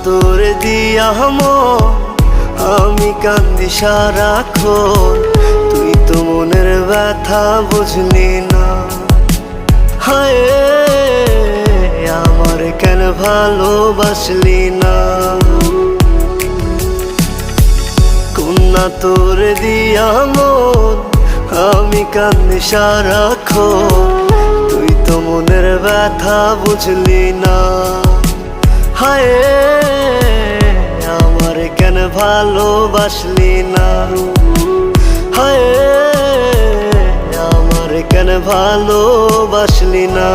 তোর দিয়া আমি কান্দি সারাক্ষণ, তুই তো মনের ব্যথা বুঝলি না। হায় আমার কেন ভালোবাসলি না। কন্যা তোর দিয়া আমি কান্দি সারাক্ষণ, তুই তো মনের ব্যথা বুঝলি না। হায় আমার কেন ভালোবাসলি না। হায় আমার কেন ভালোবাসলি না।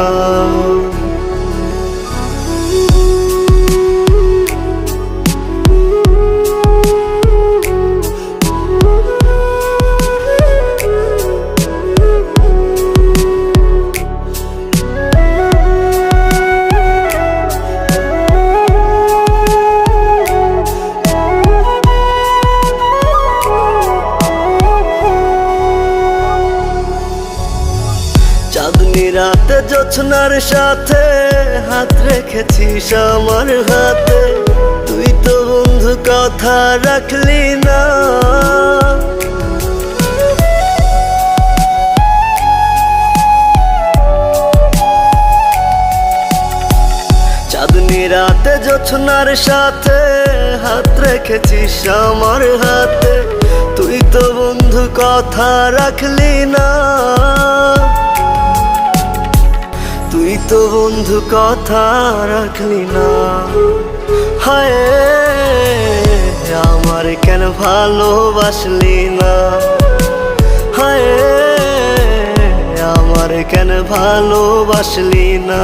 চাঁদনি রাতে জোছনার সাথে হাত রেখেছিস আমার হাতে, তুই তো বন্ধু কথা রাখলি না। চাঁদনি রাতে জোছনার সাথে হাত রেখেছিস আমার হাতে, তুই তো বন্ধু কথা রাখলি না। তুই তো বন্ধু কথা রাখলি না। হায় আমার কেন ভালোবাসলি না। হায় আমার কেন ভালোবাসলি না।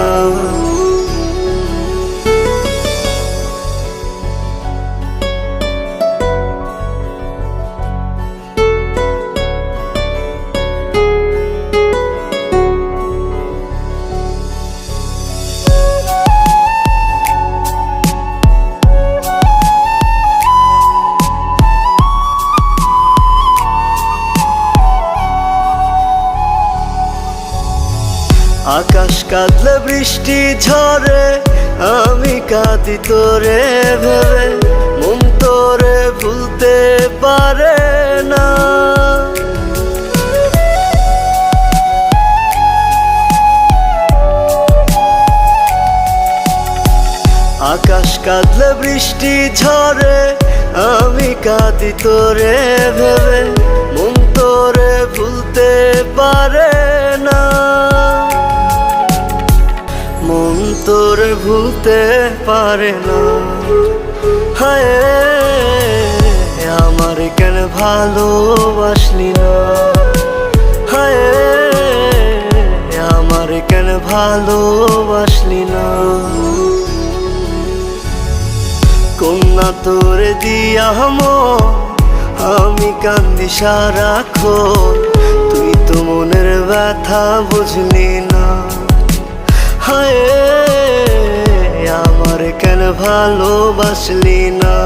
আকাশ কাঁদলে বৃষ্টি ঝরে, আমি কাঁদি তোরে ভেবে, মন তোরে ভুলতে পারে না। আকাশ কাঁদলে বৃষ্টি ঝরে, আমি কাঁদি তোরে ভেবে, মন তোরে ভুলতে পারে না। মন তোরে ভুলতে পারে না। হায় আমার কেন ভালোবাসলি না। হায় আমার কেন ভালোবাসলি না। কন্যা তোর দিয়া আমি কান্দি সারাক্ষণ, তুই তো মনের ব্যথা বুঝলি না। হায় আমার কেন ভালোবাসলি না।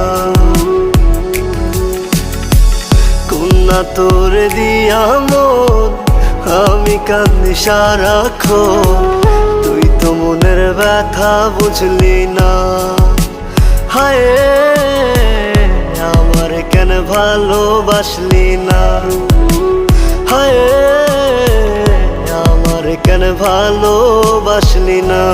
কন্যা তোর দিয়া আমি কান্দি সারাক্ষণ, তুই তো মনের ব্যথা বুঝলি না। হায় আমার কেন ভালোবাসলি না। হায় আমার কেন ভালোবাসলি না।